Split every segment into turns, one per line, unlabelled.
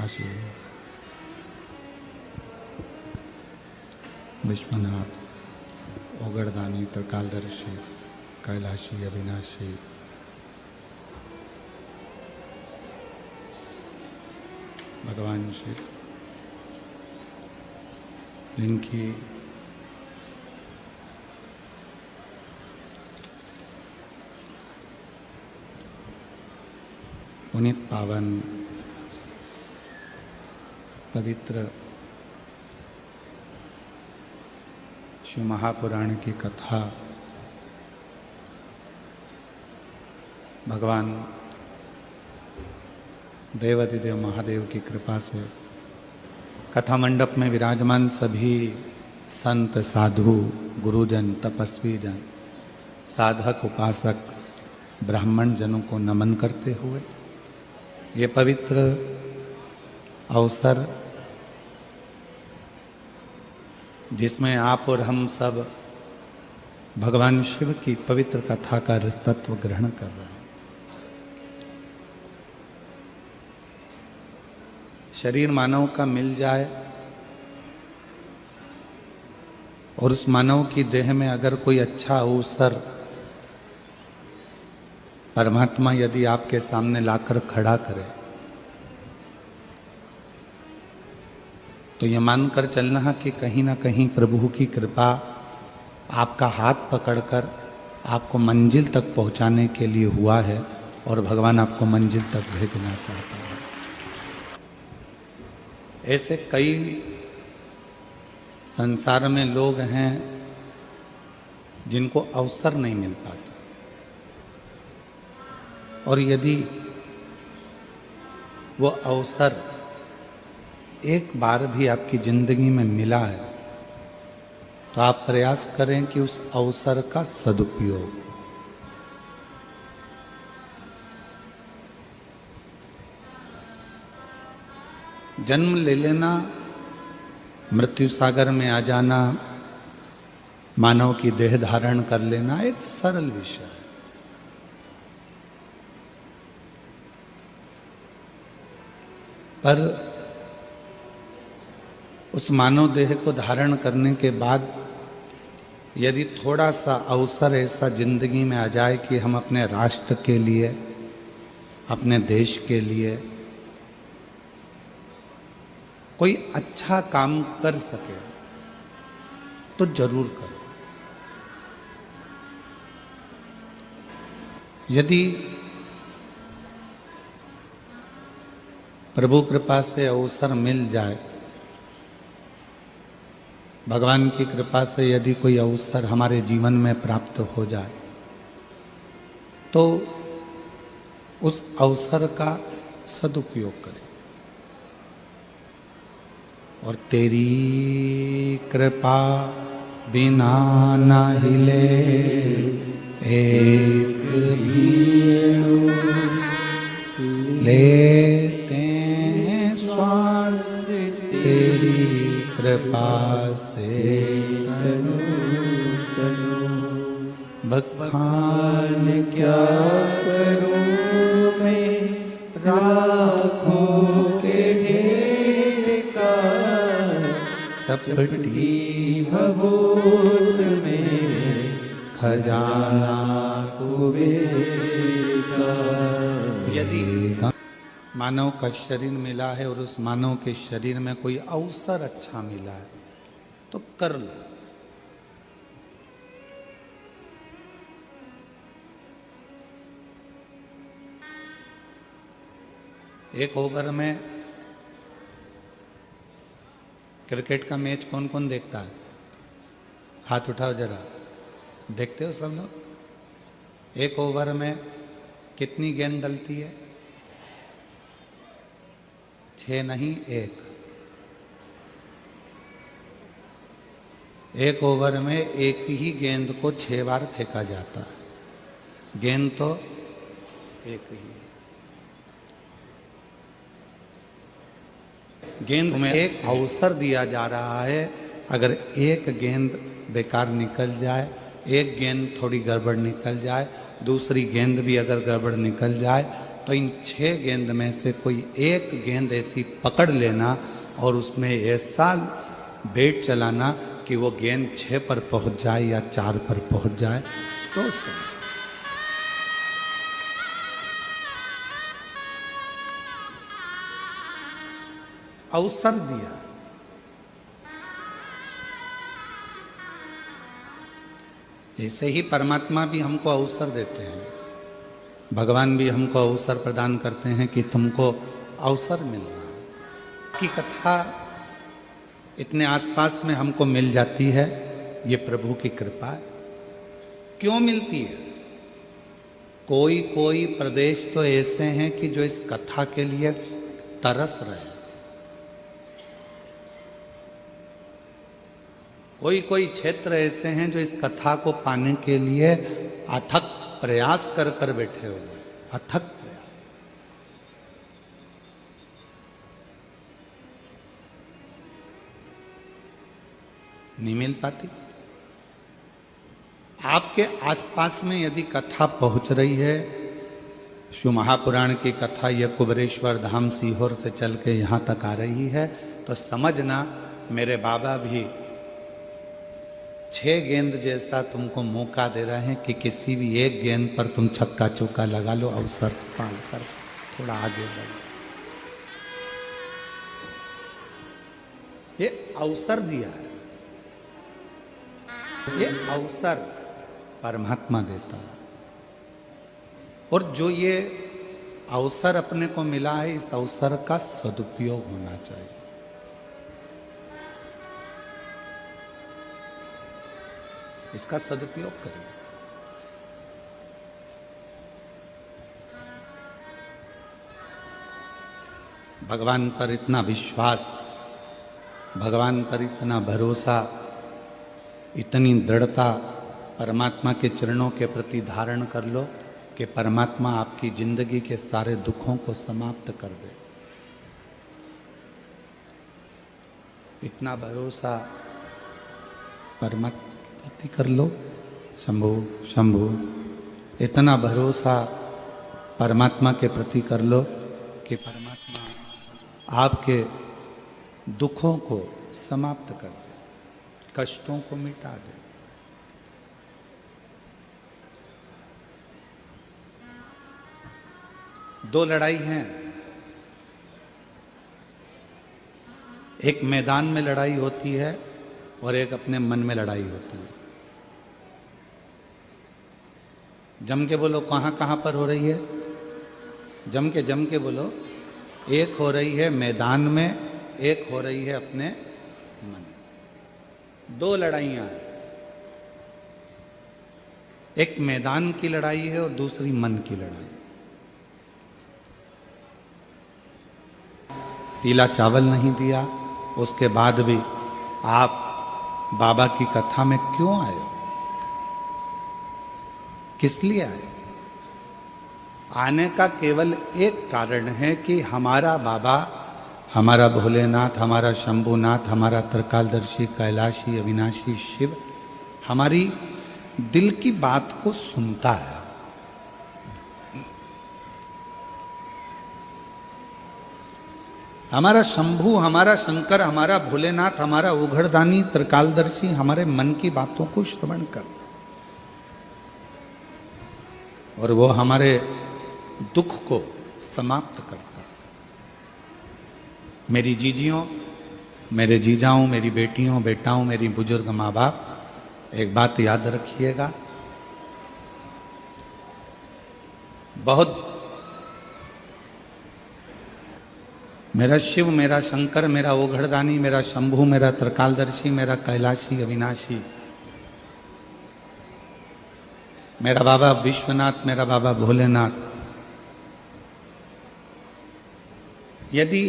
काशी विश्वनाथ ओगड़दानी त्रिकालदर्शी कैलाशी अविनाशी भगवान शिव जिनकी पुनीत पावन पवित्र शिव महापुराण की कथा भगवान देवाधिदेव महादेव की कृपा से कथा मंडप में विराजमान सभी संत साधु गुरुजन तपस्वी जन साधक उपासक ब्राह्मण जनों को नमन करते हुए ये पवित्र अवसर जिसमें आप और हम सब भगवान शिव की पवित्र कथा का रसतत्व ग्रहण कर रहे हैं। शरीर मानव का मिल जाए और उस मानव की देह में अगर कोई अच्छा अवसर परमात्मा यदि आपके सामने लाकर खड़ा करे तो ये मानकर चलना है कि कहीं ना कहीं प्रभु की कृपा आपका हाथ पकड़कर आपको मंजिल तक पहुंचाने के लिए हुआ है और भगवान आपको मंजिल तक भेजना चाहता है। ऐसे कई संसार में लोग हैं जिनको अवसर नहीं मिल पाता और यदि वो अवसर एक बार भी आपकी जिंदगी में मिला है तो आप प्रयास करें कि उस अवसर का सदुपयोग। जन्म ले लेना, मृत्यु सागर में आ जाना, मानव की देह धारण कर लेना एक सरल विषय है। पर उस मानव देह को धारण करने के बाद यदि थोड़ा सा अवसर ऐसा जिंदगी में आ जाए कि हम अपने राष्ट्र के लिए, अपने देश के लिए कोई अच्छा काम कर सके तो जरूर करो। यदि प्रभु कृपा से अवसर मिल जाए, भगवान की कृपा से यदि कोई अवसर हमारे जीवन में प्राप्त हो जाए तो उस अवसर का सदुपयोग करें और तेरी कृपा बिना न हिले एक भी लेते हैं श्वास तेरी कृपा से बखान क्या करूं मैं राखों के ढेर का चपटी भभूत में खजाना कुबेर का। यदि मानव का शरीर मिला है और उस मानव के शरीर में कोई अवसर अच्छा मिला है तो कर लो। एक ओवर में क्रिकेट का मैच कौन कौन देखता है? हाथ उठाओ जरा। देखते हो सब लोग? एक ओवर में कितनी गेंद डलती है? 6 नहीं, 1। एक ओवर में एक ही गेंद को 6 बार फेंका जाता है। गेंद तो एक ही है। गेंद में एक अवसर दिया जा रहा है। अगर एक गेंद बेकार निकल जाए, एक गेंद थोड़ी गड़बड़ निकल जाए, दूसरी गेंद भी अगर गड़बड़ निकल जाए तो इन 6 गेंद में से कोई एक गेंद ऐसी पकड़ लेना और उसमें ऐसा बेट चलाना कि वो गेंद 6 पर पहुंच जाए या 4 पर पहुंच जाए, तो समझ। अवसर दिया। ऐसे ही परमात्मा भी हमको अवसर देते हैं, भगवान भी हमको अवसर प्रदान करते हैं कि तुमको अवसर मिल रहा है कि कथा इतने आसपास में हमको मिल जाती है। ये प्रभु की कृपा है। क्यों मिलती है? कोई कोई प्रदेश तो ऐसे हैं कि जो इस कथा के लिए तरस रहे, कोई कोई क्षेत्र ऐसे हैं जो इस कथा को पाने के लिए अथक प्रयास कर कर बैठे हुए, अथक प्रयास। नहीं मिल पाती। आपके आसपास में यदि कथा पहुंच रही है, शिव महापुराण की कथा यह कुबरेश्वर धाम सीहोर से चल के यहां तक आ रही है, तो समझना मेरे बाबा भी 6 गेंद जैसा तुमको मौका दे रहे हैं कि किसी भी एक गेंद पर तुम छक्का चौका लगा लो, अवसर पाकर थोड़ा आगे बढ़ो। ये अवसर दिया है, ये अवसर परमात्मा देता है। और जो ये अवसर अपने को मिला है, इस अवसर का सदुपयोग होना चाहिए। इसका सदुपयोग करिए। भगवान पर इतना विश्वास, भगवान पर इतना भरोसा, इतनी दृढ़ता परमात्मा के चरणों के प्रति धारण कर लो कि परमात्मा आपकी जिंदगी के सारे दुखों को समाप्त कर दे। इतना भरोसा परमात्मा कर लो। शंभु शंभु, इतना भरोसा परमात्मा के प्रति कर लो कि परमात्मा आपके दुखों को समाप्त कर दे, कष्टों को मिटा दे। दो लड़ाई हैं, एक मैदान में लड़ाई होती है और एक अपने मन में लड़ाई होती है। जम के बोलो कहाँ कहाँ पर हो रही है? जम के बोलो। एक हो रही है मैदान में, एक हो रही है अपने मन में। 2 लड़ाइयाँ हैं, एक मैदान की लड़ाई है और दूसरी मन की लड़ाई। पीला चावल नहीं दिया, उसके बाद भी आप बाबा की कथा में क्यों आए हो? किस लिए आए? आने का केवल एक कारण है कि हमारा बाबा, हमारा भोलेनाथ, हमारा शंभुनाथ, हमारा त्रिकालदर्शी, कैलाशी, अविनाशी शिव हमारी दिल की बात को सुनता है। हमारा शंभु, हमारा शंकर, हमारा भोलेनाथ, हमारा उघड़दानी, त्रिकालदर्शी हमारे मन की बातों को श्रवण करता है और वो हमारे दुख को समाप्त करता है। मेरी जीजियों, मेरे जीजाओं, मेरी बेटियों, बेटाओं, मेरी बुजुर्ग माँ बाप, एक बात याद रखिएगा, बहुत मेरा शिव, मेरा शंकर, मेरा ओघड़दानी, मेरा शंभु, मेरा त्रिकालदर्शी, मेरा कैलाशी, अविनाशी, मेरा बाबा विश्वनाथ, मेरा बाबा भोलेनाथ, यदि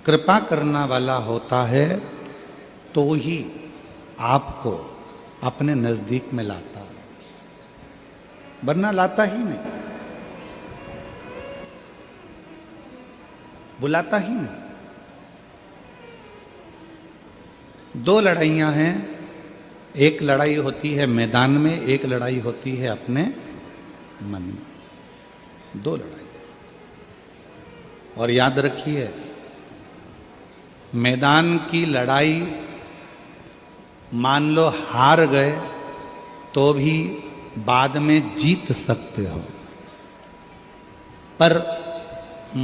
कृपा करना वाला होता है तो ही आपको अपने नजदीक में लाता है, वरना लाता ही नहीं, बुलाता ही नहीं। 2 लड़ाइयां हैं, एक लड़ाई होती है मैदान में, एक लड़ाई होती है अपने मन में। 2 लड़ाई। और याद रखिए, मैदान की लड़ाई मान लो हार गए तो भी बाद में जीत सकते हो, पर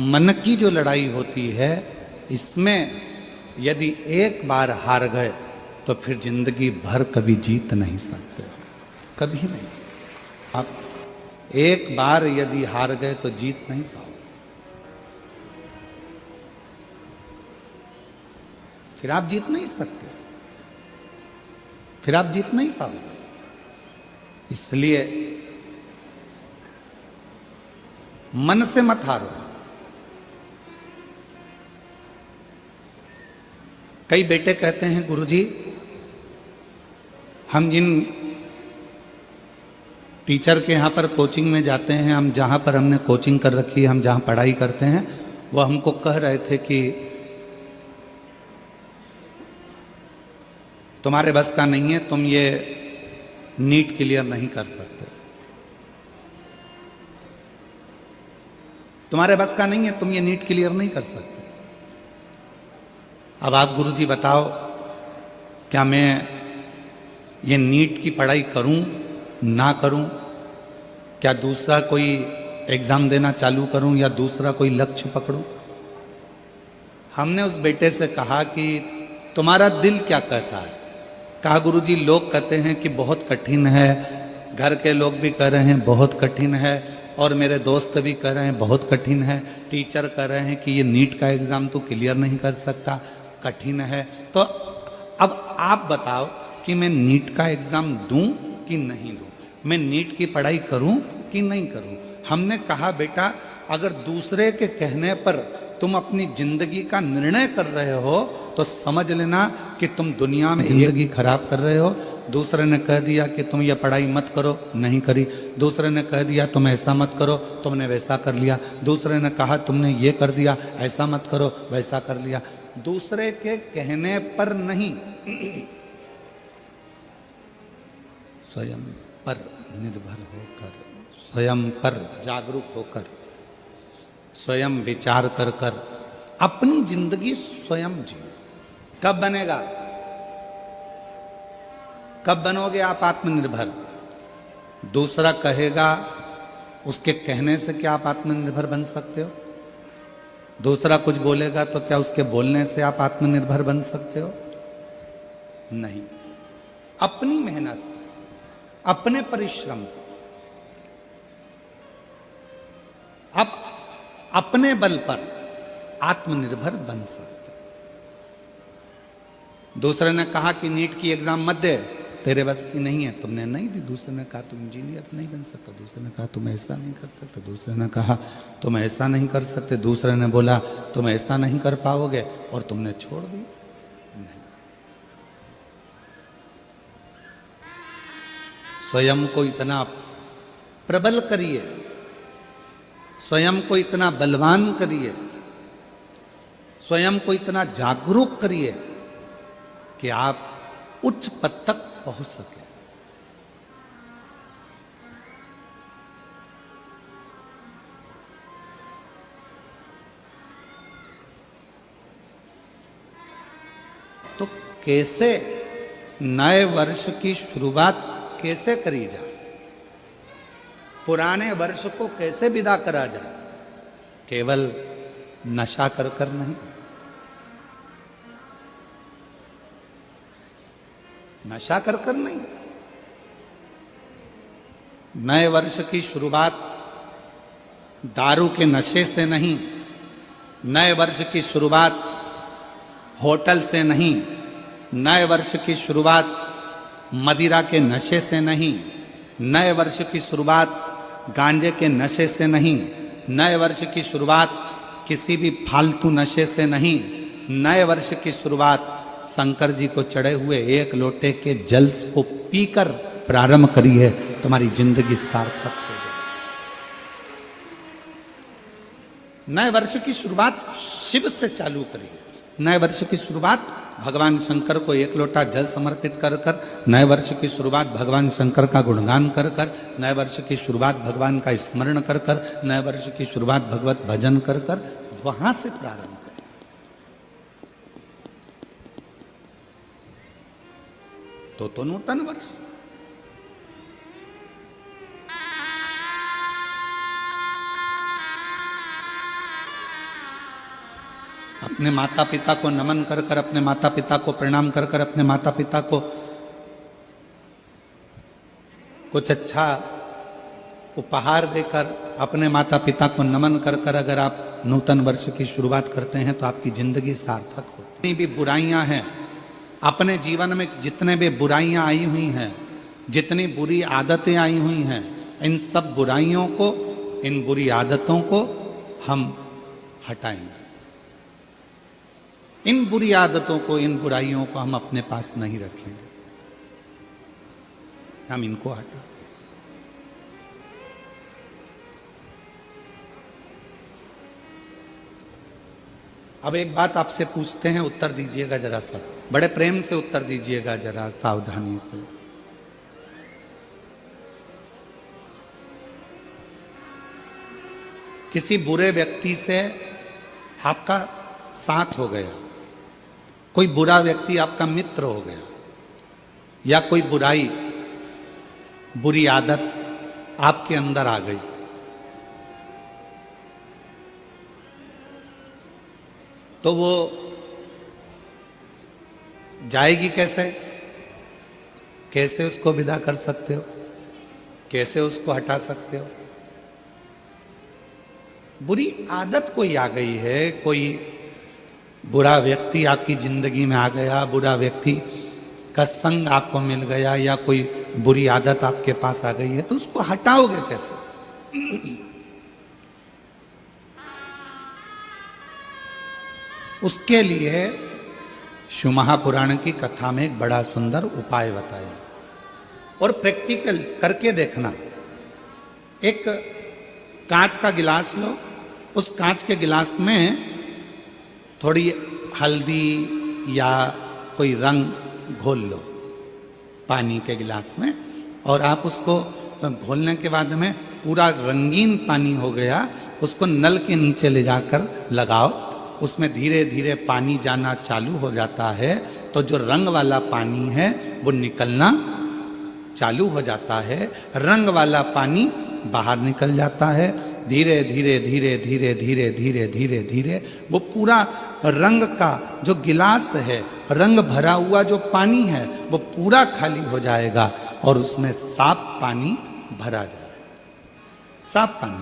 मन की जो लड़ाई होती है इसमें यदि एक बार हार गए तो फिर जिंदगी भर कभी जीत नहीं सकते, कभी नहीं। आप एक बार यदि हार गए तो जीत नहीं पाओ, फिर आप जीत नहीं सकते, फिर आप जीत नहीं पाओगे। इसलिए मन से मत हारो। कई बेटे कहते हैं गुरुजी, हम जिन टीचर के यहाँ पर कोचिंग में जाते हैं, हम जहाँ पर हमने कोचिंग कर रखी है, हम जहाँ पढ़ाई करते हैं, वो हमको कह रहे थे कि तुम्हारे बस का नहीं है, तुम ये नीट क्लियर नहीं कर सकते, तुम्हारे बस का नहीं है, तुम ये नीट क्लियर नहीं कर सकते। अब आप गुरुजी बताओ, क्या मैं ये नीट की पढ़ाई करूं ना करूं? क्या दूसरा कोई एग्जाम देना चालू करूं या दूसरा कोई लक्ष्य पकड़ूं? हमने उस बेटे से कहा कि तुम्हारा दिल क्या कहता है? कहा गुरुजी, लोग कहते हैं कि बहुत कठिन है, घर के लोग भी कह रहे हैं बहुत कठिन है, और मेरे दोस्त भी कह रहे हैं बहुत कठिन है, टीचर कह रहे हैं कि ये नीट का एग्जाम तो क्लियर नहीं कर सकता, कठिन है। तो अब आप बताओ कि मैं नीट का एग्जाम दूं कि नहीं दूं, मैं नीट की पढ़ाई करूं कि नहीं करूं? हमने कहा बेटा, अगर दूसरे के कहने पर तुम अपनी जिंदगी का निर्णय कर रहे हो तो समझ लेना कि तुम दुनिया में जिंदगी खराब कर रहे हो। दूसरे ने कह दिया कि तुम ये पढ़ाई मत करो, नहीं करी। दूसरे ने कह दिया तुम ऐसा मत करो, तुमने वैसा कर लिया। दूसरे ने कहा तुमने ये कर दिया, ऐसा मत करो, वैसा कर लिया। दूसरे के कहने पर नहीं, स्वयं पर निर्भर होकर, स्वयं पर जागरूक होकर, स्वयं विचार कर कर अपनी जिंदगी स्वयं जियो। कब बनेगा? कब बनोगे आप आत्मनिर्भर? दूसरा कहेगा, उसके कहने से क्या आप आत्मनिर्भर बन सकते हो? दूसरा कुछ बोलेगा तो क्या उसके बोलने से आप आत्मनिर्भर बन सकते हो? नहीं। अपनी मेहनत से, अपने परिश्रम से, आप अपने बल पर आत्मनिर्भर बन सकते। दूसरे ने कहा कि नीट की एग्जाम मत दे, तेरे बस की नहीं है, तुमने नहीं दी। दूसरे ने कहा तुम इंजीनियर नहीं बन सकता, दूसरे ने कहा तुम ऐसा नहीं कर सकते, दूसरे ने कहा तुम ऐसा नहीं कर सकते, दूसरे ने बोला तुम ऐसा नहीं कर पाओगे, और तुमने छोड़ दी। नहीं। स्वयं को इतना प्रबल करिए, स्वयं को इतना बलवान करिए, स्वयं को इतना जागरूक करिए कि आप उच्च पद तक पहुंच सके। तो कैसे नए वर्ष की शुरुआत कैसे करी जाए, पुराने वर्ष को कैसे विदा करा जाए? केवल नशा कर कर नहीं, नशा कर कर नहीं। नए वर्ष की शुरुआत दारू के नशे से नहीं, नए वर्ष की शुरुआत होटल से नहीं, नए वर्ष की शुरुआत मदिरा के नशे से नहीं, नए वर्ष की शुरुआत गांजे के नशे से नहीं, नए वर्ष की शुरुआत किसी भी फालतू नशे से नहीं। नए वर्ष की शुरुआत शंकर जी को चढ़े हुए एक लोटे के जल को पीकर प्रारंभ करी है, तुम्हारी जिंदगी सार्थक हो जाए। नए वर्ष की शुरुआत शिव से चालू करिए। नए वर्ष की शुरुआत भगवान शंकर को एक लोटा जल समर्पित कर कर, नए वर्ष की शुरुआत भगवान शंकर का गुणगान कर कर, नए वर्ष की शुरुआत भगवान का स्मरण कर कर, नए वर्ष की शुरुआत भगवत भजन कर कर वहां से प्रारंभ करें। तो नूतन वर्ष अपने माता पिता को नमन कर कर, अपने माता पिता को प्रणाम कर कर, अपने माता पिता को कुछ अच्छा उपहार देकर, अपने माता पिता को नमन कर कर अगर आप नूतन वर्ष की शुरुआत करते हैं तो आपकी जिंदगी सार्थक होती है। जितनी भी बुराइयां हैं अपने जीवन में, जितने भी बुराइयां आई हुई हैं, जितनी बुरी आदतें आई हुई हैं, इन सब बुराइयों को, इन बुरी आदतों को हम हटाएंगे। इन बुरी आदतों को, इन बुराइयों को हम अपने पास नहीं रखेंगे, हम इनको हटा। अब एक बात आपसे पूछते हैं, उत्तर दीजिएगा जरा सा, बड़े प्रेम से उत्तर दीजिएगा, जरा सावधानी से। किसी बुरे व्यक्ति से आपका साथ हो गया, कोई बुरा व्यक्ति आपका मित्र हो गया, या कोई बुराई, बुरी आदत आपके अंदर आ गई, तो वो जाएगी कैसे? कैसे उसको विदा कर सकते हो? कैसे उसको हटा सकते हो? बुरी आदत कोई आ गई है, कोई बुरा व्यक्ति आपकी जिंदगी में आ गया, बुरा व्यक्ति का संग आपको मिल गया, या कोई बुरी आदत आपके पास आ गई है, तो उसको हटाओगे कैसे? उसके लिए शिव महापुराण की कथा में एक बड़ा सुंदर उपाय बताया, और प्रैक्टिकल करके देखना। एक कांच का गिलास लो, उस कांच के गिलास में थोड़ी हल्दी या कोई रंग घोल लो पानी के गिलास में, और आप उसको घोलने के बाद में पूरा रंगीन पानी हो गया, उसको नल के नीचे ले जाकर लगाओ, उसमें धीरे धीरे पानी जाना चालू हो जाता है, तो जो रंग वाला पानी है वो निकलना चालू हो जाता है, रंग वाला पानी बाहर निकल जाता है, धीरे धीरे धीरे धीरे धीरे धीरे धीरे धीरे वो पूरा रंग का जो गिलास है, रंग भरा हुआ जो पानी है, वो पूरा खाली हो जाएगा, और उसमें साफ पानी भरा जाएगा। साफ पानी,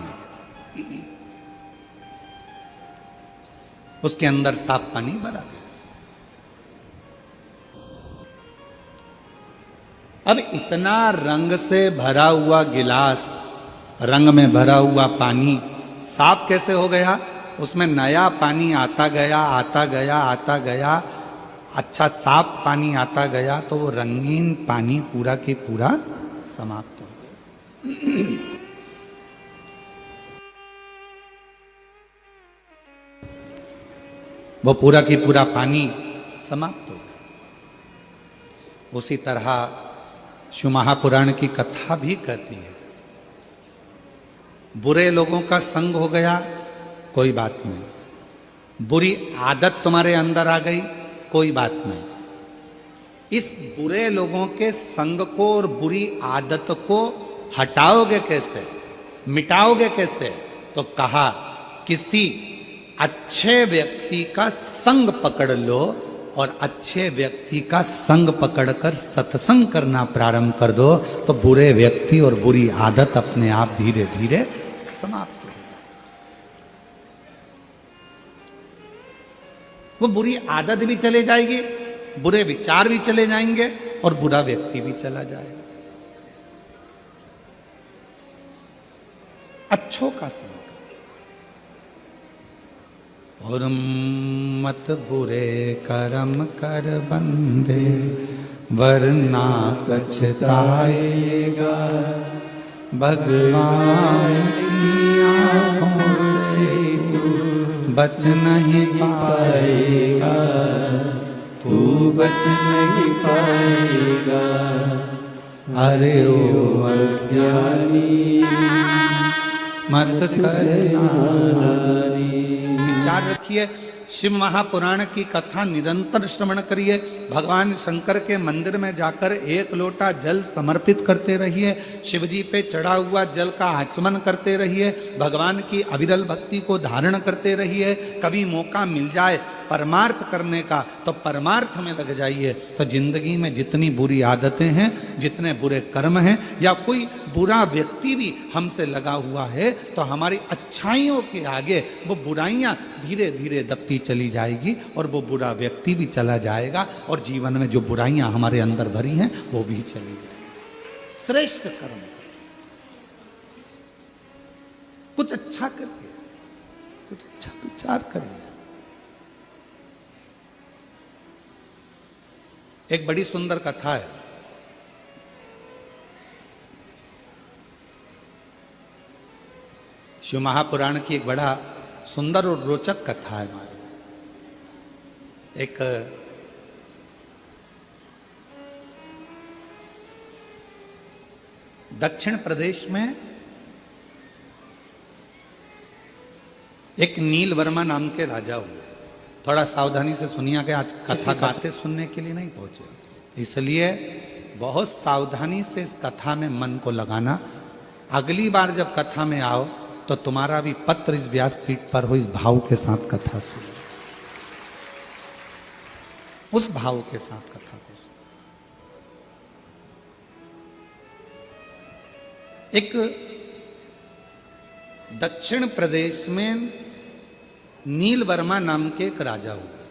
उसके अंदर साफ पानी भरा गया। अब इतना रंग से भरा हुआ गिलास, रंग में भरा हुआ पानी साफ कैसे हो गया? उसमें नया पानी आता गया, आता गया, आता गया, अच्छा साफ पानी आता गया, तो वो रंगीन पानी पूरा की पूरा समाप्त हो गया। वो पूरा की पूरा पानी समाप्त हो गया। उसी तरह शिव महापुराण की कथा भी कहती है, बुरे लोगों का संग हो गया, कोई बात नहीं, बुरी आदत तुम्हारे अंदर आ गई, कोई बात नहीं, इस बुरे लोगों के संग को और बुरी आदत को हटाओगे कैसे, मिटाओगे कैसे? तो कहा किसी अच्छे व्यक्ति का संग पकड़ लो, और अच्छे व्यक्ति का संग पकड़कर सत्संग करना प्रारंभ कर दो, तो बुरे व्यक्ति और बुरी आदत अपने आप धीरे धीरे समाप्त हो जाए। वो बुरी आदत भी चले जाएगी, बुरे विचार भी चले जाएंगे, और बुरा व्यक्ति भी चला जाएगा। अच्छों का संग, और मत बुरे कर्म कर बंदे, वरना पछताएगा, भगवान की आंखों से बच नहीं पाएगा, तू बच नहीं पाएगा। अरे ओ अज्ञानी मत करना, विचार रखिए। शिव महापुराण की कथा निरंतर श्रवण करिए। भगवान शंकर के मंदिर में जाकर 1 लोटा जल समर्पित करते रहिए। शिव जी पे चढ़ा हुआ जल का आचमन करते रहिए। भगवान की अविरल भक्ति को धारण करते रहिए। कभी मौका मिल जाए परमार्थ करने का तो परमार्थ में लग जाइए। तो जिंदगी में जितनी बुरी आदतें हैं, जितने बुरे कर्म हैं, या कोई बुरा व्यक्ति भी हमसे लगा हुआ है, तो हमारी अच्छाइयों के आगे वो बुराइयां धीरे धीरे दबती चली जाएगी और वो बुरा व्यक्ति भी चला जाएगा और जीवन में जो बुराइयां हमारे अंदर भरी हैं वो भी चली जाएगी। श्रेष्ठ कर्म, कुछ अच्छा करिए, कुछ अच्छा विचार करिए। एक बड़ी सुंदर कथा है। शिव महापुराण की एक बड़ा सुंदर और रोचक कथा है हमारी। एक दक्षिण प्रदेश में एक नील वर्मा नाम के राजा हुए। थोड़ा सावधानी से सुनिए कि आज कथा गाते सुनने के लिए नहीं पहुंचे, इसलिए बहुत सावधानी से इस कथा में मन को लगाना। अगली बार जब कथा में आओ तो तुम्हारा भी पत्र इस व्यासपीठ पर हो, इस भाव के साथ कथा सुनो, उस भाव के साथ कथा को सुनो। एक दक्षिण प्रदेश में नील वर्मा नाम के एक राजा हुए।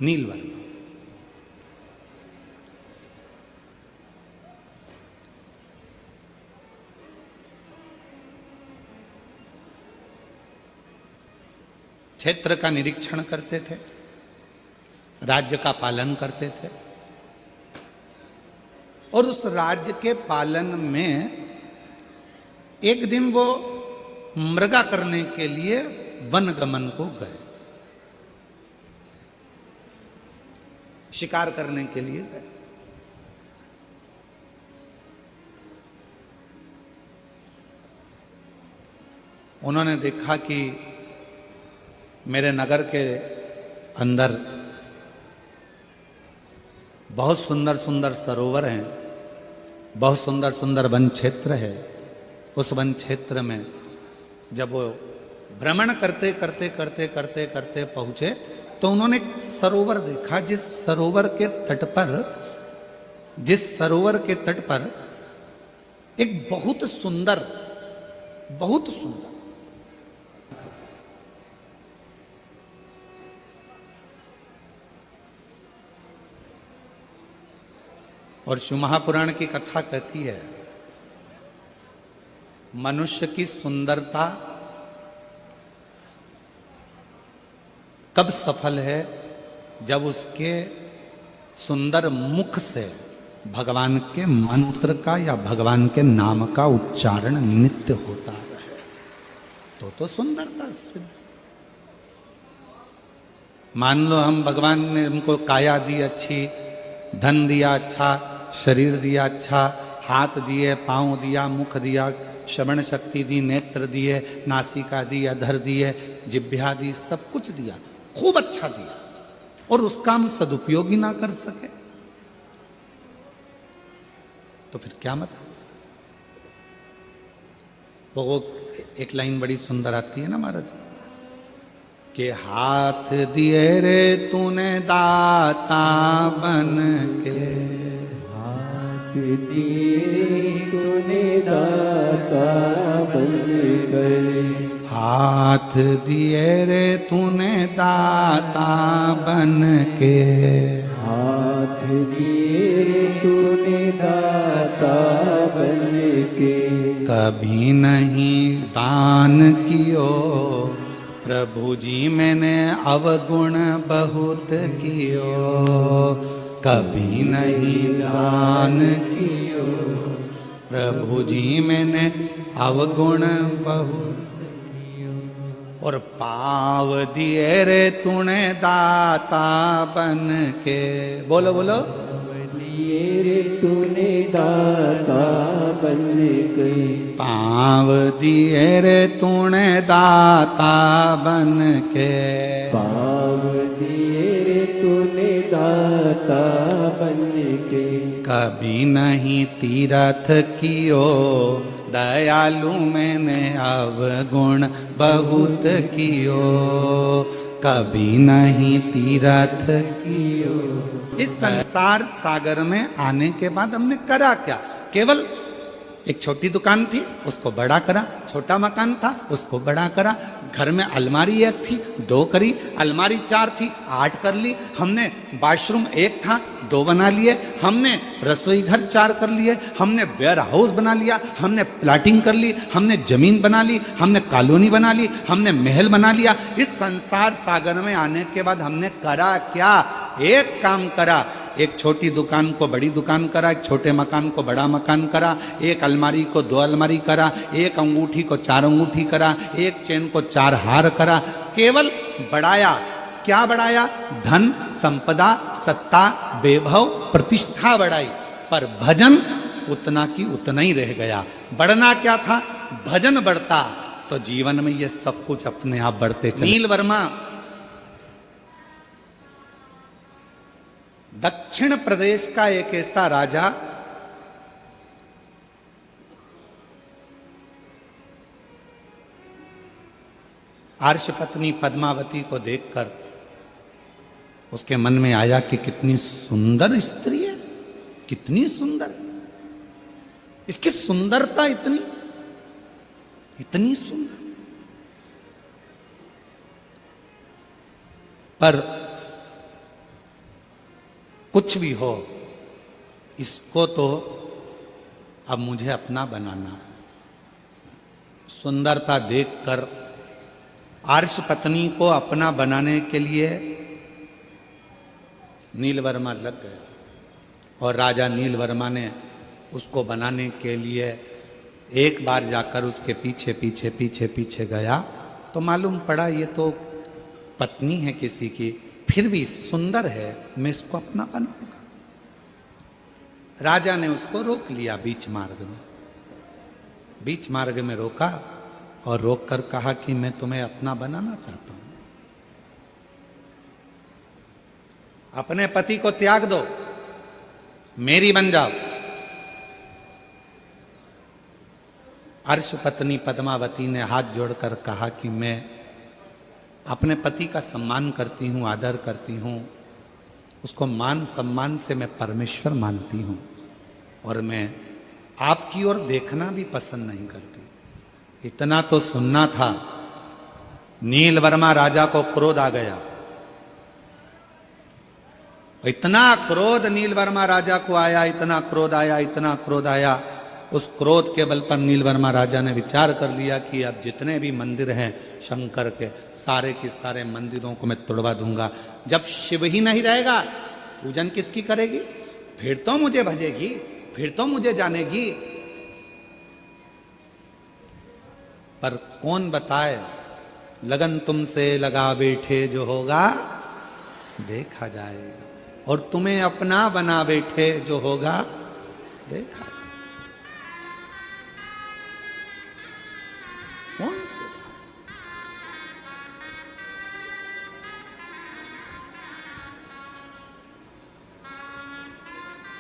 नील वर्मा क्षेत्र का निरीक्षण करते थे, राज्य का पालन करते थे, और उस राज्य के पालन में एक दिन वो मृगा करने के लिए वन गमन को गए, शिकार करने के लिए गए। उन्होंने देखा कि मेरे नगर के अंदर बहुत सुंदर सुंदर सरोवर हैं, बहुत सुंदर सुंदर वन क्षेत्र है। उस वन क्षेत्र में जब वो भ्रमण करते करते करते करते करते पहुंचे तो उन्होंने एक सरोवर देखा, जिस सरोवर के तट पर एक बहुत सुंदर और शिव महापुराण की कथा कहती है, मनुष्य की सुंदरता कब सफल है, जब उसके सुंदर मुख से भगवान के मंत्र का या भगवान के नाम का उच्चारण नित्य होता रहे, तो सुंदरता सिद्ध। मान लो हम भगवान ने हमको काया दी अच्छी, धन दिया अच्छा, शरीर दिया अच्छा, हाथ दिए, पांव दिया, मुख दिया, श्रवण शक्ति दी, नेत्र दिए, नासिका दी, अधर दिए, जिह्वा दी, सब कुछ दिया, खूब अच्छा दिया, और उसका हम सदुपयोग ही ना कर सके तो फिर क्या मतलब। तो वो एक लाइन बड़ी सुंदर आती है ना महाराज, कि हाथ दिए रे तूने दाता बन के,
हाथ दिए तूने दाता बन कर,
हाथ दिए रे तूने दाता बन के,
हाथ दिए तूने दाता बन के,
कभी नहीं दान कियो प्रभु जी मैंने अवगुण बहुत कियो, कभी नहीं दान कियो प्रभु जी मैंने अवगुण बहुत कियो, और पाव दिए रे तूने दाता बन के, बोलो बोलो,
दिए रे तूने दाता बन के।
पाँव दिए रे तूने दाता बन के,
पाँव दिए रे तूने दाता बन के।
कभी नहीं तीरथ कियो दयालु मैंने अवगुण बहुत कियो, कभी नहीं तीरथ कियो। इस संसार सागर में आने के बाद हमने करा क्या? केवल एक छोटी दुकान थी, उसको बड़ा करा, छोटा मकान था, उसको बड़ा करा, घर में अलमारी एक थी, 2 करी, अलमारी 4 थी, 8 कर ली हमने, वॉशरूम 1 था, 2 बना लिए हमने, रसोई घर 4 कर लिए हमने, वेयर हाउस बना लिया हमने, प्लाटिंग कर ली हमने, जमीन बना ली हमने, कॉलोनी बना ली हमने, महल बना लिया। इस संसार सागर में आने के बाद हमने करा क्या? एक काम करा, एक छोटी दुकान को बड़ी दुकान करा, एक छोटे मकान को बड़ा मकान करा, एक अलमारी को 2 अलमारी करा, एक अंगूठी को 4 अंगूठी करा, एक चेन को 4 हार करा। केवल बढ़ाया। क्या बढ़ाया? धन, संपदा, सत्ता, वैभव, प्रतिष्ठा बढ़ाई, पर भजन उतना की उतना ही रह गया। बढ़ना क्या था? भजन बढ़ता तो जीवन में ये सब कुछ अपने आप बढ़ते चले। नील वर्मा दक्षिण प्रदेश का एक ऐसा राजा, आर्ष पत्नी पद्मावती को देखकर उसके मन में आया कि कितनी सुंदर स्त्री है, कितनी सुंदर, इसकी सुंदरता इतनी इतनी सुंदर। पर कुछ भी हो, इसको तो अब मुझे अपना बनाना है। सुंदरता देखकर आर्ष पत्नी को अपना बनाने के लिए नीलवर्मा लग गए, और राजा नीलवर्मा ने उसको बनाने के लिए एक बार जाकर उसके पीछे पीछे पीछे पीछे गया तो मालूम पड़ा ये तो पत्नी है किसी की, फिर भी सुंदर है, मैं इसको अपना बनाऊंगा। राजा ने उसको रोक लिया बीच मार्ग में, बीच मार्ग में रोका और रोककर कहा कि मैं तुम्हें अपना बनाना चाहता हूं, अपने पति को त्याग दो, मेरी बन जाओ। अर्श पत्नी पद्मावती ने हाथ जोड़कर कहा कि मैं अपने पति का सम्मान करती हूं, आदर करती हूं, उसको मान सम्मान से मैं परमेश्वर मानती हूं, और मैं आपकी ओर देखना भी पसंद नहीं करती। इतना तो सुनना था। नीलवर्मा राजा को क्रोध आ गया, इतना क्रोध नीलवर्मा राजा को आया, इतना क्रोध आया, इतना क्रोध आया। उस क्रोध के बल पर नीलवर्मा राजा ने विचार कर लिया कि अब जितने भी मंदिर हैं शंकर के, सारे के सारे मंदिरों को मैं तोड़वा दूंगा। जब शिव ही नहीं रहेगा, पूजन किसकी करेगी? फिर तो मुझे भजेगी, फिर तो मुझे जानेगी। पर कौन बताए, लगन तुमसे लगा बैठे जो होगा देखा जाएगा, और तुम्हें अपना बना बैठे जो होगा देखा। कौन?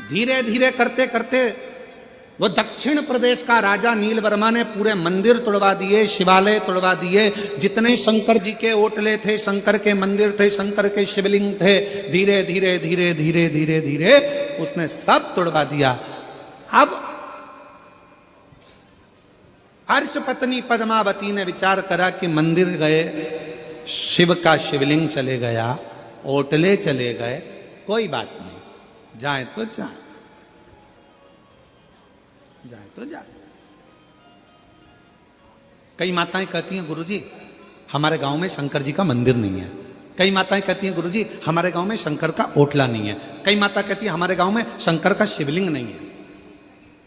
धीरे धीरे करते करते वो दक्षिण प्रदेश का राजा नीलवर्मा ने पूरे मंदिर तोड़वा दिए, शिवालय तोड़वा दिए, जितने शंकर जी के ओटले थे, शंकर के मंदिर थे, शंकर के शिवलिंग थे, धीरे धीरे धीरे धीरे धीरे धीरे उसने सब तोड़वा दिया। अब अर्श पत्नी पद्मावती ने विचार करा कि मंदिर गए, शिव का शिवलिंग चले गया, ओटले चले गए, कोई बात नहीं, जाए तो जाए, जाए तो जाए। कई माताएं कहती हैं गुरुजी हमारे गांव में शंकर जी का मंदिर नहीं है। कई माताएं कहती हैं गुरुजी हमारे गांव में शंकर का ओटला नहीं है। कई माता कहती है हमारे गांव में शंकर का शिवलिंग नहीं है।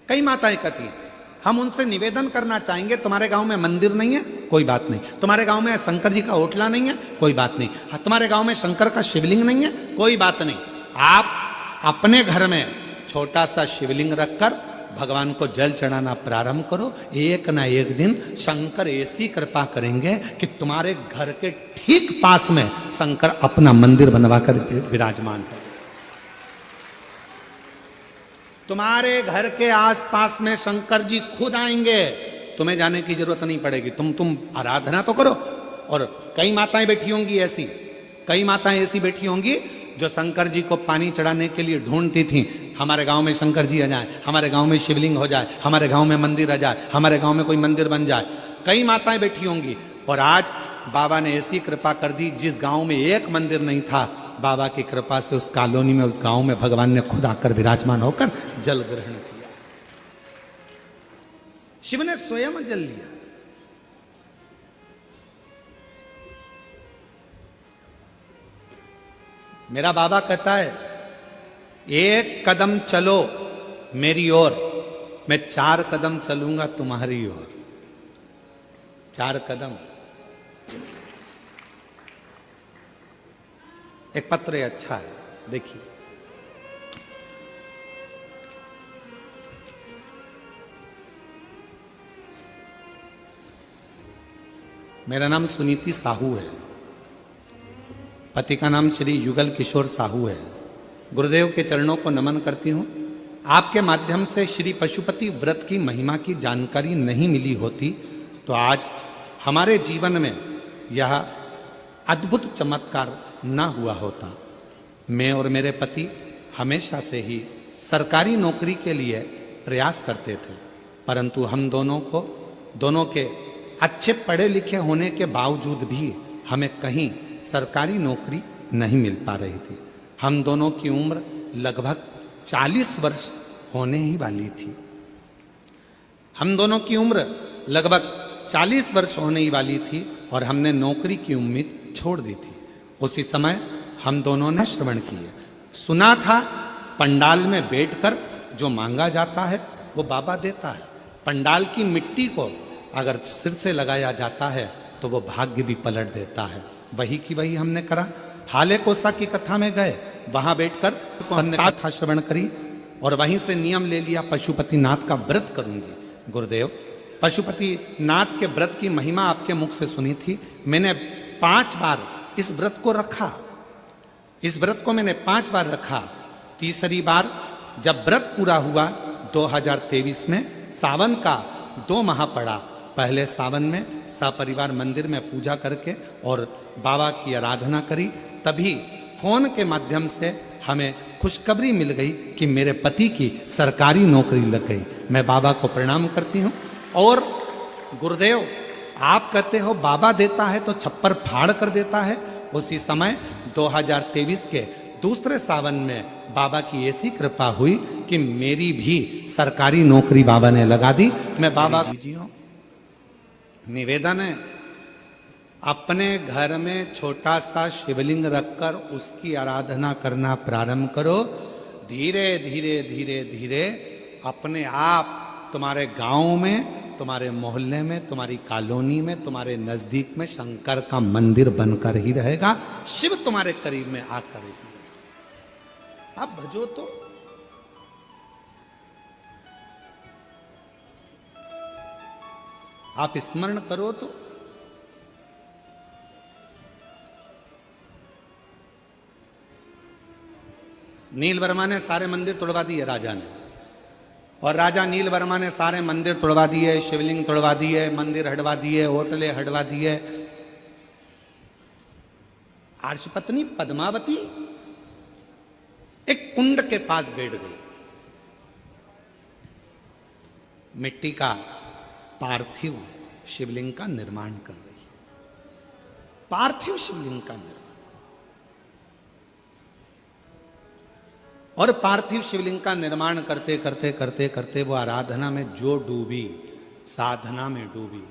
कई माताएं कहती हैं हम उनसे निवेदन करना चाहेंगे, तुम्हारे गांव में मंदिर नहीं है, कोई बात नहीं, तुम्हारे गांव में शंकर जी का ओटला नहीं है, कोई बात नहीं, तुम्हारे गांव में शंकर का शिवलिंग नहीं है, कोई बात नहीं, आप अपने घर में छोटा सा शिवलिंग रखकर भगवान को जल चढ़ाना प्रारंभ करो। एक ना एक दिन शंकर ऐसी कृपा करेंगे कि तुम्हारे घर के ठीक पास में शंकर अपना मंदिर बनवाकर विराजमान है। तुम्हारे घर के आसपास में शंकर जी खुद आएंगे, तुम्हें जाने की जरूरत नहीं पड़ेगी। तुम आराधना तो करो। और कई माताएं बैठी होंगी ऐसी, कई माताएं ऐसी बैठी होंगी जो शंकर जी को पानी चढ़ाने के लिए ढूंढती थी। हमारे गांव में शंकर जी आ जाए, हमारे गांव में शिवलिंग हो जाए, हमारे गांव में मंदिर आ जाए, हमारे गांव में कोई मंदिर बन जाए। कई माताएं बैठी होंगी। और आज बाबा ने ऐसी कृपा कर दी, जिस गांव में एक मंदिर नहीं था, बाबा की कृपा से उस कॉलोनी में, उस गांव में भगवान ने खुद आकर विराजमान होकर जल ग्रहण किया। शिव ने स्वयं जल लिया। मेरा बाबा कहता है, एक कदम चलो मेरी ओर, मैं 4 कदम चलूंगा तुम्हारी ओर। 4 कदम। एक पत्र है, अच्छा है, देखिए। मेरा नाम सुनीति साहू है। पति का नाम श्री युगल किशोर साहू है। गुरुदेव के चरणों को नमन करती हूँ। आपके माध्यम से श्री पशुपति व्रत की महिमा की जानकारी नहीं मिली होती तो आज हमारे जीवन में यह अद्भुत चमत्कार ना हुआ होता। मैं और मेरे पति हमेशा से ही सरकारी नौकरी के लिए प्रयास करते थे, परंतु हम दोनों के अच्छे पढ़े लिखे होने के बावजूद भी हमें कहीं सरकारी नौकरी नहीं मिल पा रही थी। हम दोनों की उम्र लगभग 40 वर्ष होने ही वाली थी। हम दोनों की उम्र लगभग 40 वर्ष होने ही वाली थी और हमने नौकरी की उम्मीद छोड़ दी थी। उसी समय हम दोनों ने श्रवण किए। सुना था पंडाल में बैठकर जो मांगा जाता है वो बाबा देता है। पंडाल की मिट्टी को अगर सिर से लगाया जाता है तो वो भाग्य भी पलट देता है। वही की वही हमने करा। हाले कोसा की कथा में गए, वहां बैठकर हमने कथा श्रवण करी और वहीं से नियम ले लिया, पशुपति नाथ का व्रत करूंगी। गुरुदेव, पशुपति नाथ के व्रत की महिमा आपके मुख से सुनी थी। मैंने 5 बार इस व्रत को रखा। इस व्रत को मैंने 5 बार रखा। तीसरी बार जब व्रत पूरा हुआ 2023 में, सावन का 2 माह पड़ा। पहले सावन में सपरिवार मंदिर में पूजा करके और बाबा की आराधना करी। तभी फोन के माध्यम से हमें खुशखबरी मिल गई कि मेरे पति की सरकारी नौकरी लग गई। मैं बाबा को प्रणाम करती हूँ। और गुरुदेव, आप कहते हो बाबा देता है तो छप्पर फाड़ कर देता है। उसी समय 2023 के दूसरे सावन में बाबा की ऐसी कृपा हुई कि मेरी भी सरकारी नौकरी बाबा ने लगा दी। मैं बाबा जी हूं, निवेदन है, अपने घर में छोटा सा शिवलिंग रखकर उसकी आराधना करना प्रारंभ करो। धीरे धीरे धीरे धीरे अपने आप तुम्हारे गांव में, तुम्हारे मोहल्ले में, तुम्हारी कॉलोनी में, तुम्हारे नजदीक में शंकर का मंदिर बनकर ही रहेगा। शिव तुम्हारे करीब में आकर ही। आप भजो तो, आप स्मरण करो तो। नील वर्मा ने सारे मंदिर तोड़वा दिए राजा ने, और राजा नील वर्मा ने सारे मंदिर तोड़वा दिए, शिवलिंग तोड़वा दिए, मंदिर हटवा दिए, होटलें हटवा दिए। आर्षपत्नी पद्मावती एक कुंड के पास बैठ गई। मिट्टी का पार्थिव शिवलिंग का निर्माण कर रही। पार्थिव शिवलिंग का निर्माण। और पार्थिव शिवलिंग का निर्माण करते करते करते करते वो आराधना में जो डूबी, साधना में डूबी,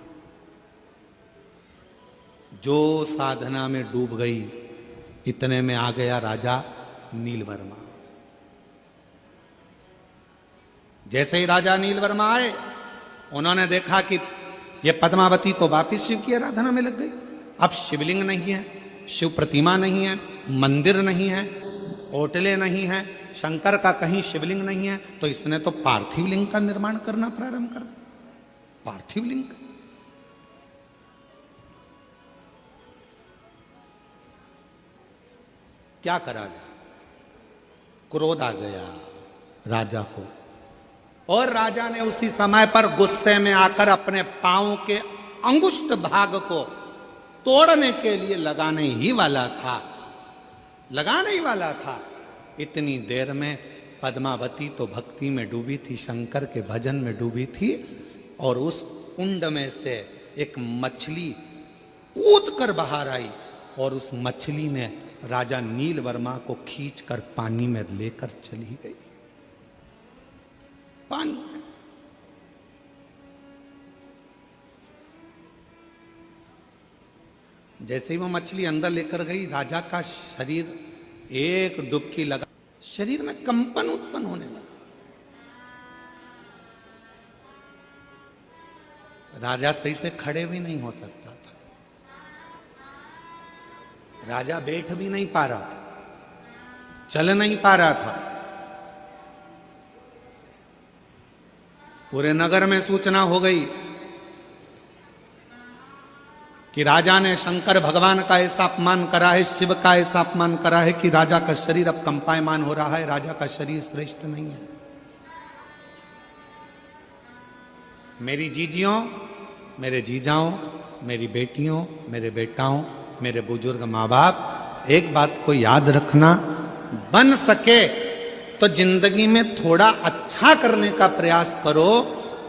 जो साधना में डूब गई, इतने में आ गया राजा नीलवर्मा। जैसे ही राजा नीलवर्मा आए, उन्होंने देखा कि ये पद्मावती तो वापिस शिव की आराधना में लग गई। अब शिवलिंग नहीं है, शिव प्रतिमा नहीं है, मंदिर नहीं है, ओटले नहीं है, शंकर का कहीं शिवलिंग नहीं है, तो इसने तो पार्थिव लिंग का निर्माण करना प्रारंभ कर दिया। पार्थिव लिंग क्या करा जाए? क्रोध आ गया राजा को, और राजा ने उसी समय पर गुस्से में आकर अपने पांव के अंगुष्ठ भाग को तोड़ने के लिए लगाने ही वाला था। इतनी देर में पद्मावती तो भक्ति में डूबी थी, शंकर के भजन में डूबी थी, और उस कुंड में से एक मछली कूद कर बाहर आई, और उस मछली ने राजा नील वर्मा को खींचकर पानी में लेकर चली गई। पानी में जैसे ही वो मछली अंदर लेकर गई, राजा का शरीर एक डुबकी लगा, शरीर में कंपन उत्पन्न होने लगा। राजा सही से खड़े भी नहीं हो सकता था, राजा बैठ भी नहीं पा रहा था, चल नहीं पा रहा था। पूरे नगर में सूचना हो गई कि राजा ने शंकर भगवान का ऐसा अपमान करा है, शिव का ऐसा अपमान करा है कि राजा का शरीर अब कंपायमान हो रहा है, राजा का शरीर श्रेष्ठ नहीं है। मेरी जीजियों, मेरे जीजाओं, मेरी बेटियों, मेरे बेटाओं, मेरे बुजुर्ग माँ बाप, एक बात को याद रखना, बन सके तो जिंदगी में थोड़ा अच्छा करने का प्रयास करो।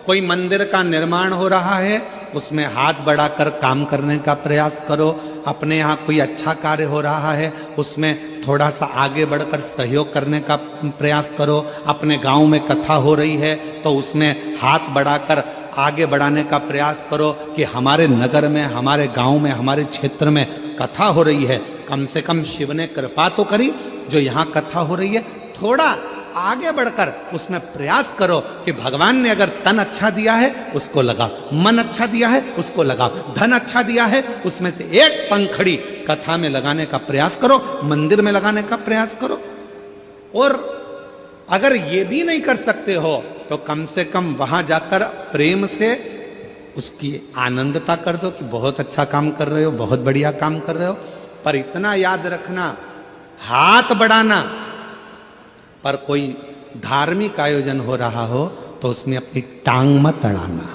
कोई मंदिर का निर्माण हो रहा है, उसमें हाथ बढ़ाकर काम करने का प्रयास करो। अपने यहाँ कोई अच्छा कार्य हो रहा है, उसमें थोड़ा सा आगे बढ़कर सहयोग करने का प्रयास करो। अपने गांव में कथा हो रही है तो उसमें हाथ बढ़ाकर आगे बढ़ाने का प्रयास करो कि हमारे नगर में, हमारे गांव में, हमारे क्षेत्र में कथा हो रही है, कम से कम शिव ने कृपा तो करी, जो यहाँ कथा हो रही है थोड़ा आगे बढ़कर उसमें प्रयास करो कि भगवान ने अगर तन अच्छा दिया है उसको लगाओ, मन अच्छा दिया है उसको लगाओ, धन अच्छा दिया है उसमें से एक पंखड़ी कथा में लगाने का प्रयास करो, मंदिर में लगाने का प्रयास करो। और अगर ये भी नहीं कर सकते हो तो कम से कम वहां जाकर प्रेम से उसकी आनंदता कर दो कि बहुत अच्छा काम कर रहे हो, बहुत बढ़िया काम कर रहे हो। पर इतना याद रखना, हाथ बढ़ाना पर कोई धार्मिक आयोजन हो रहा हो तो उसमें अपनी टांग मत अड़ाना।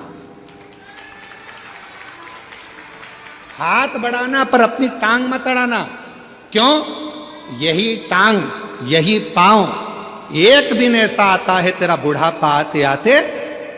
हाथ बढ़ाना पर अपनी टांग मत अड़ाना। क्यों? यही टांग, यही पांव एक दिन ऐसा आता है तेरा बुढ़ापा आते आते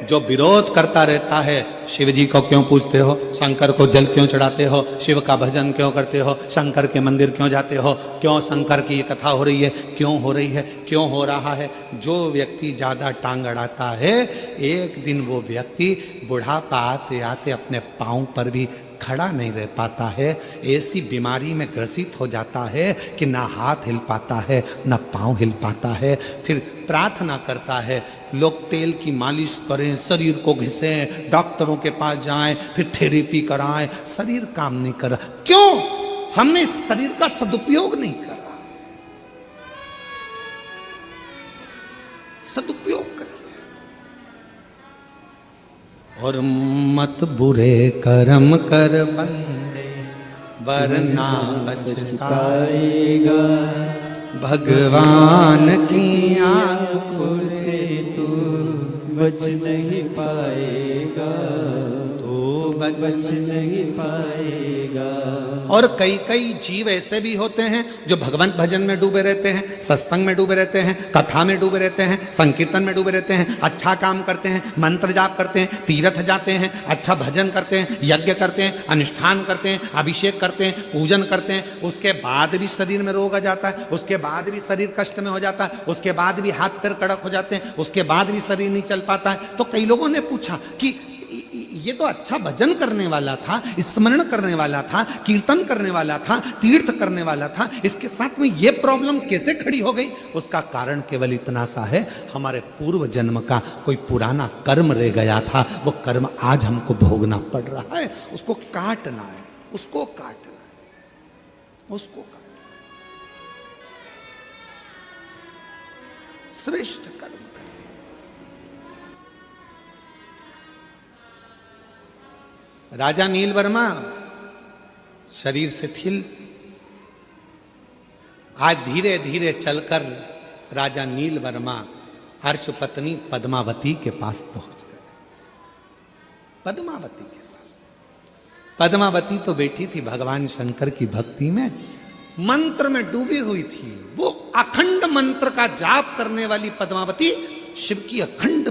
जो विरोध करता रहता है। शिव जी को क्यों पूजते हो, शंकर को जल क्यों चढ़ाते हो, शिव का भजन क्यों करते हो, शंकर के मंदिर क्यों जाते हो, क्यों शंकर की कथा हो रही है, क्यों हो रही है, क्यों हो रहा है। जो व्यक्ति ज्यादा टांग अड़ाता है, एक दिन वो व्यक्ति बुढ़ापा आते आते अपने पांव पर भी खड़ा नहीं रह पाता है, ऐसी बीमारी में ग्रसित हो जाता है कि ना हाथ हिल पाता है, ना पांव हिल पाता है। फिर प्रार्थना करता है लोग तेल की मालिश करें, शरीर को घिसें, डॉक्टरों के पास जाएं, फिर थेरेपी कराएं, शरीर काम नहीं कर रहा। क्यों? हमने इस शरीर का सदुपयोग नहीं करा। सदुपयोग कर और मत बुरे कर्म कर बंदे वरना पछताएगा, भगवान की आंखों से तू
बच नहीं पाएगा,
तू
बच नहीं पाएगा।
और कई कई जीव ऐसे भी होते हैं जो भगवंत भजन में डूबे रहते हैं, सत्संग में डूबे रहते हैं, कथा में डूबे रहते हैं, संकीर्तन में डूबे रहते हैं, अच्छा काम करते हैं, मंत्र जाप करते हैं, तीर्थ जाते हैं, अच्छा भजन करते हैं, यज्ञ करते हैं, अनुष्ठान करते हैं, अभिषेक करते हैं, पूजन करते हैं। उसके बाद भी शरीर में रोग आ जाता है, उसके बाद भी शरीर कष्ट में हो जाता है, उसके बाद भी हाथ पैर कड़क हो जाते हैं, उसके बाद भी शरीर नहीं चल पाता है। तो कई लोगों ने पूछा कि ये तो अच्छा भजन करने वाला था, स्मरण करने वाला था, कीर्तन करने वाला था, तीर्थ करने वाला था, इसके साथ में ये प्रॉब्लम कैसे खड़ी हो गई? उसका कारण केवल इतना सा है, हमारे पूर्व जन्म का कोई पुराना कर्म रह गया था, वो कर्म आज हमको भोगना पड़ रहा है। उसको काटना है, उसको काटना है, उसको काटना। श्रेष्ठ कर्म करें। राजा नीलवर्मा शरीर शिथिल, आज धीरे धीरे चलकर राजा नीलवर्मा हर्षपत्नी पद्मावती के पास पहुंच गए। पद्मावती के पास, पद्मावती तो बैठी थी भगवान शंकर की भक्ति में, मंत्र में डूबी हुई थी। वो अखंड मंत्र का जाप करने वाली पद्मावती शिव की अखंड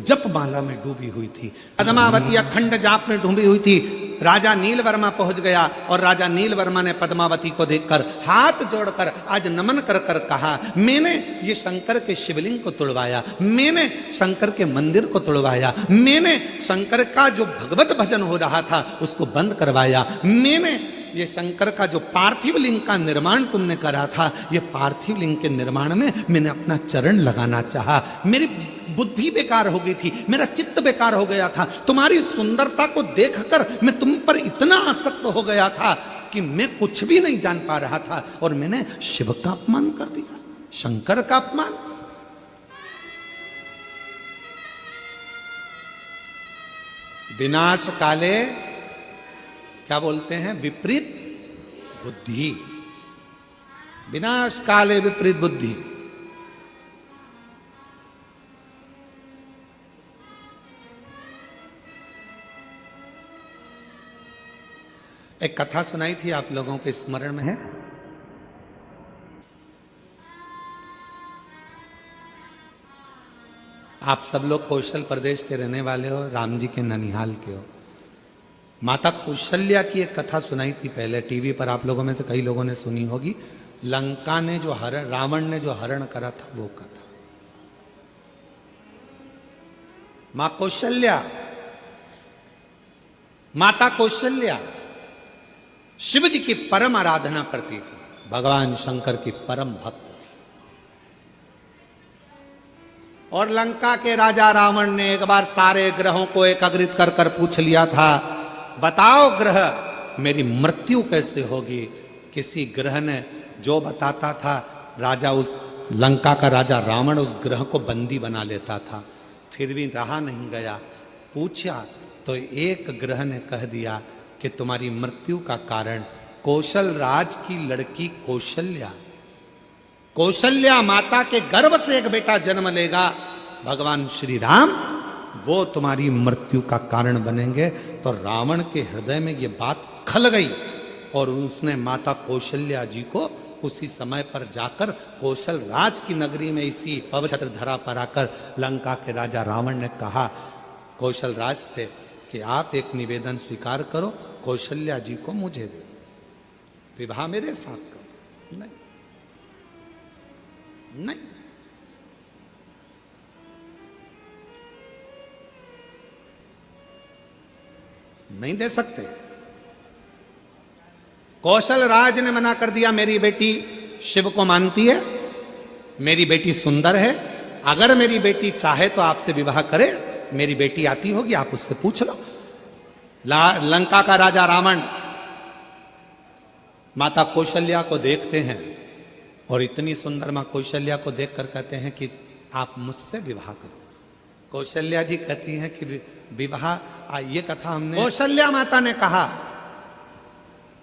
जप माला में डूबी हुई थी। पद्मावती अखंड जाप में डूबी हुई थी। राजा नीलवर्मा पहुंच गया और राजा नीलवर्मा ने पद्मावती को देखकर हाथ जोड़कर आज नमन कर कर कहा, मैंने ये शंकर के शिवलिंग को तोड़वाया, मैंने शंकर के मंदिर को तोड़वाया, मैंने शंकर का जो भगवत भजन हो रहा था उसको बंद करवाया, मैंने ये शंकर का जो पार्थिव लिंग का निर्माण तुमने करा था, ये पार्थिव लिंग के निर्माण में मैंने अपना चरण लगाना चाहा। मेरी बुद्धि बेकार हो गई थी, मेरा चित्त बेकार हो गया था। तुम्हारी सुंदरता को देखकर मैं तुम पर इतना आसक्त हो गया था कि मैं कुछ भी नहीं जान पा रहा था और मैंने शिव का अपमान कर दिया, शंकर का अपमान। विनाश काले क्या बोलते हैं? विपरीत बुद्धि। विनाश काले विपरीत बुद्धि। एक कथा सुनाई थी, आप लोगों के स्मरण में है? आप सब लोग कौशल प्रदेश के रहने वाले हो, राम जी के ननिहाल के हो। माता कौशल्या की एक कथा सुनाई थी पहले टीवी पर, आप लोगों में से कई लोगों ने सुनी होगी। लंका ने जो हरण, रावण ने जो हरण करा था वो कथा। मां कौशल्या, माता कौशल्या शिव जी की परम आराधना करती थी, भगवान शंकर की परम भक्त थी। और लंका के राजा रावण ने एक बार सारे ग्रहों को एकत्रित कर कर पूछ लिया था, बताओ ग्रह मेरी मृत्यु कैसे होगी। किसी ग्रह ने जो बताता था, राजा उस लंका का राजा रावण उस ग्रह को बंदी बना लेता था। फिर भी रहा नहीं गया, पूछा तो एक ग्रह ने कह दिया कि तुम्हारी मृत्यु का कारण कौशल राज की लड़की कौशल्या, कौशल्या माता के गर्भ से एक बेटा जन्म लेगा, भगवान श्री राम, वो तुम्हारी मृत्यु का कारण बनेंगे। तो रावण के हृदय में ये बात खल गई और उसने माता कौशल्या जी को उसी समय पर जाकर कौशल राज की नगरी में इसी पवित्र धरा पर आकर लंका के राजा रावण ने कहा कौशल राज से कि आप एक निवेदन स्वीकार करो, कौशल्या जी को मुझे दे, विवाह मेरे साथ करो। नहीं, नहीं, नहीं दे सकते। कौशल राज ने मना कर दिया, मेरी बेटी शिव को मानती है, मेरी बेटी सुंदर है, अगर मेरी बेटी चाहे तो आपसे विवाह करे, मेरी बेटी आती होगी, आप उससे पूछ लो। लंका का राजा रावण माता कौशल्या को देखते हैं और इतनी सुंदर मां कौशल्या को देखकर कहते हैं कि आप मुझसे विवाह करो। कौशल्या जी कहती हैं कि विवाह, ये कथा हमने, कौशल्या माता ने कहा,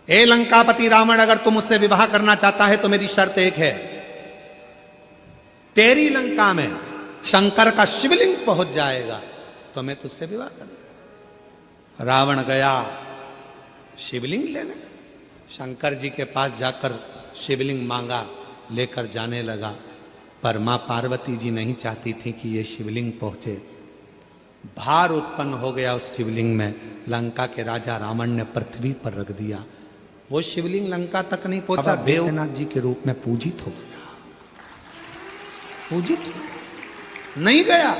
हे लंकापति रावण, अगर तुम मुझसे विवाह करना चाहता है तो मेरी शर्त एक है, तेरी लंका में शंकर का शिवलिंग पहुंच जाएगा तो मैं तुझसे विवाह करूंगा। रावण गया शिवलिंग लेने, शंकर जी के पास जाकर शिवलिंग मांगा, लेकर जाने लगा, पर मां पार्वती जी नहीं चाहती थी कि ये शिवलिंग पहुंचे। भार उत्पन्न हो गया उस शिवलिंग में, लंका के राजा रावण ने पृथ्वी पर रख दिया। वो शिवलिंग लंका तक नहीं पहुंचा, देवनाथ जी के रूप में पूजित हो गया, पूजित नहीं गया।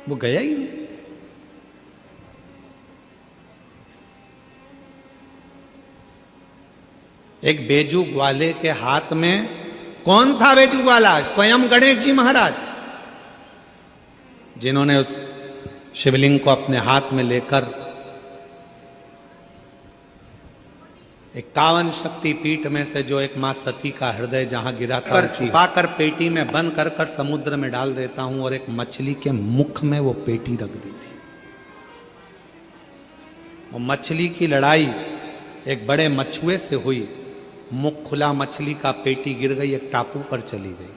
वो गया ही नहीं। एक बेजू ग्वाले के हाथ में, कौन था बेजू ग्वाला? स्वयं गणेश जी महाराज, जिन्होंने उस शिवलिंग को अपने हाथ में लेकर 51 शक्ति पीठ में से जो एक मां सती का हृदय जहां गिरा था छुपाकर पेटी में बंद कर कर समुद्र में डाल देता हूं, और एक मछली के मुख में वो पेटी रख दी थी। वो मछली की लड़ाई एक बड़े मछुए से हुई, मुख खुला मछली का, पेटी गिर गई, एक टापू पर चली गई।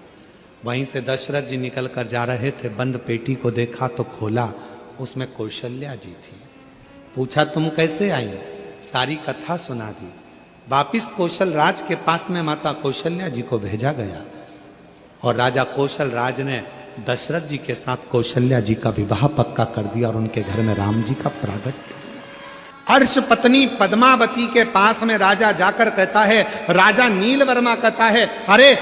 वहीं से दशरथ जी निकल कर जा रहे थे, बंद पेटी को देखा तो खोला, उसमें कौशल्या जी थी। पूछा तुम कैसे आई? सारी कथा सुना दी। वापिस कौशल राज के पास में माता कौशल्या जी को भेजा गया, और राजा कौशल राज ने दशरथ जी के साथ कौशल्या जी का विवाह पक्का कर दिया, और उनके घर में राम जी का प्रागट्य। अर्श पत्नी पद्मावती के पास में राजा जाकर कहता है, राजा नीलवर्मा कहता है, अरे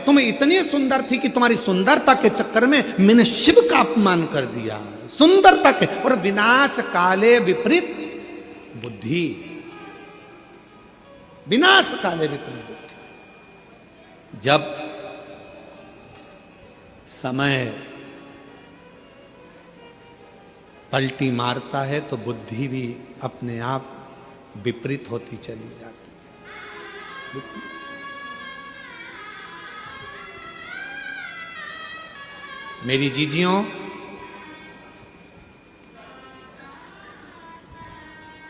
तुम इतनी सुंदर थी कि तुम्हारी सुंदरता के चक्कर में मैंने शिव का अपमान कर दिया। सुंदरता के और विनाश काले विपरीत बुद्धि, विनाश काले विपरीत बुद्धि। जब समय पलटी मारता है तो बुद्धि भी अपने आप विपरीत होती चली जाती है। मेरी जीजियों,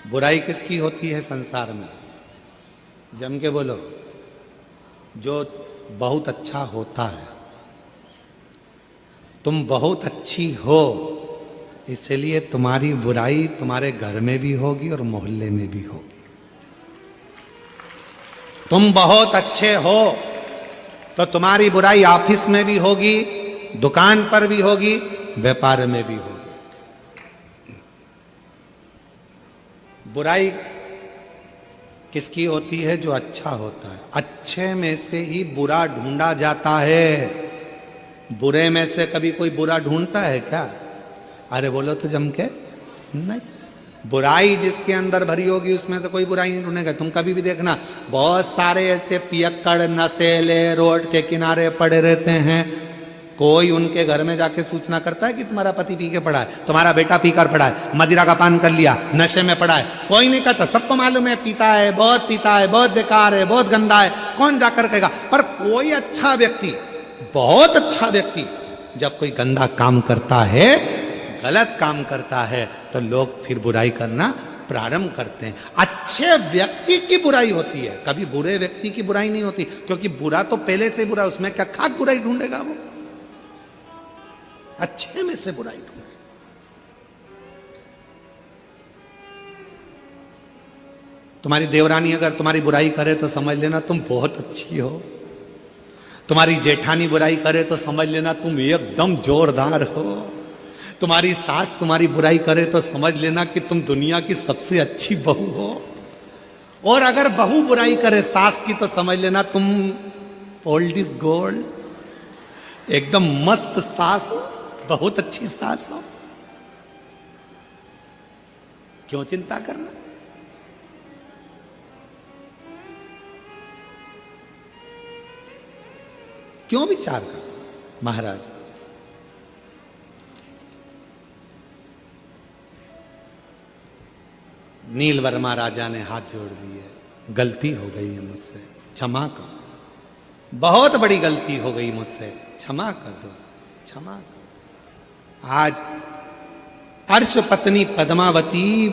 बुराई किसकी होती है संसार में? जम के बोलो। जो बहुत अच्छा होता है। तुम बहुत अच्छी हो, इसलिए तुम्हारी बुराई तुम्हारे घर में भी होगी और मोहल्ले में भी होगी। तुम बहुत अच्छे हो तो तुम्हारी बुराई ऑफिस में भी होगी, दुकान पर भी होगी, व्यापार में भी होगी। बुराई किसकी होती है? जो अच्छा होता है। अच्छे में से ही बुरा ढूंढा जाता है। बुरे में से कभी कोई बुरा ढूंढता है क्या? अरे बोलो तो जम के नहीं। बुराई जिसके अंदर भरी होगी उसमें से कोई बुराई नहीं ढूंढेगा। तुम कभी भी देखना, बहुत सारे ऐसे पियक्कड़ नशेले रोड के किनारे पड़े रहते हैं। कोई उनके घर में जाके सूचना करता है कि तुम्हारा पति पी के पड़ा है, तुम्हारा बेटा पीकर पड़ा है, मदिरा का पान कर लिया, नशे में पड़ा है? कोई नहीं कहता। सबको मालूम है पीता है, बहुत पीता है, बहुत बेकार है, बहुत गंदा है। कौन जाकर कहेगा? पर कोई अच्छा व्यक्ति, बहुत अच्छा व्यक्ति जब कोई गंदा काम करता है, गलत काम करता है, तो लोग फिर बुराई करना प्रारंभ करते हैं। अच्छे व्यक्ति की बुराई होती है, कभी बुरे व्यक्ति की बुराई नहीं होती, क्योंकि बुरा तो पहले से बुरा, उसमें क्या खास बुराई ढूंढेगा वो? अच्छे में से बुराई ढूंढेगा। तुम्हारी देवरानी अगर तुम्हारी बुराई करे तो समझ लेना तुम बहुत अच्छी हो। तुम्हारी जेठानी बुराई करे तो समझ लेना तुम एकदम जोरदार हो। तुम्हारी सास तुम्हारी बुराई करे तो समझ लेना कि तुम दुनिया की सबसे अच्छी बहू हो। और अगर बहू बुराई करे सास की तो समझ लेना तुम ओल्ड इज गोल्ड, एकदम मस्त सास हो, बहुत अच्छी सास हो। क्यों चिंता करना? क्यों विचार करना? महाराज, नीलवर्मा राजा ने हाथ जोड़ लिए, गलती हो गई है मुझसे, क्षमा कर दो। बहुत बड़ी गलती हो गई मुझसे, क्षमा कर दो, क्षमा कर दो। आज अर्श पत्नी पद्मावती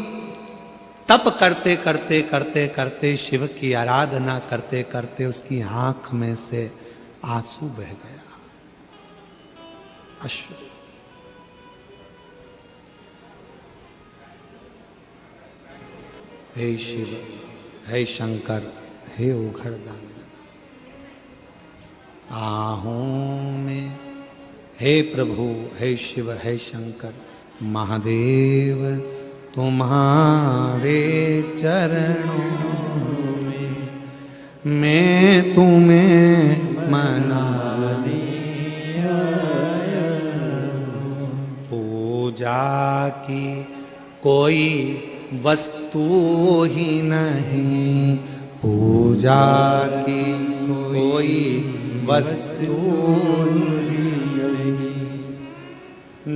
तप करते करते करते करते, शिव की आराधना करते करते उसकी आंख में से आंसू बह गया, अश्रु। हे शिव, हे शंकर, हे उघड़दान, आहों में, हे प्रभु, हे शिव, हे शंकर, महादेव तुम्हारे चरणों में मैं तुम्हें मना दिया। पूजा की कोई वस्तु ही नहीं, पूजा की कोई वस्तु ही नहीं,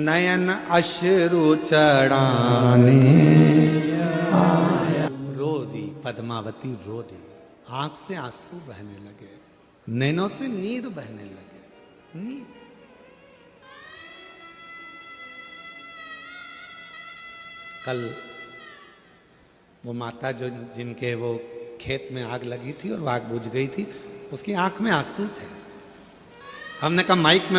नयन अश्रु चढ़ाने आया। रो दी पद्मावती रो दी, आंख से आंसू बहने लगे, नैनों से नीर बहने लगे, नीर। कल वो माता जो जिनके वो खेत में आग लगी थी और वो आग बुझ गई थी, उसकी आंख में आंसू थे। हमने कहा माइक में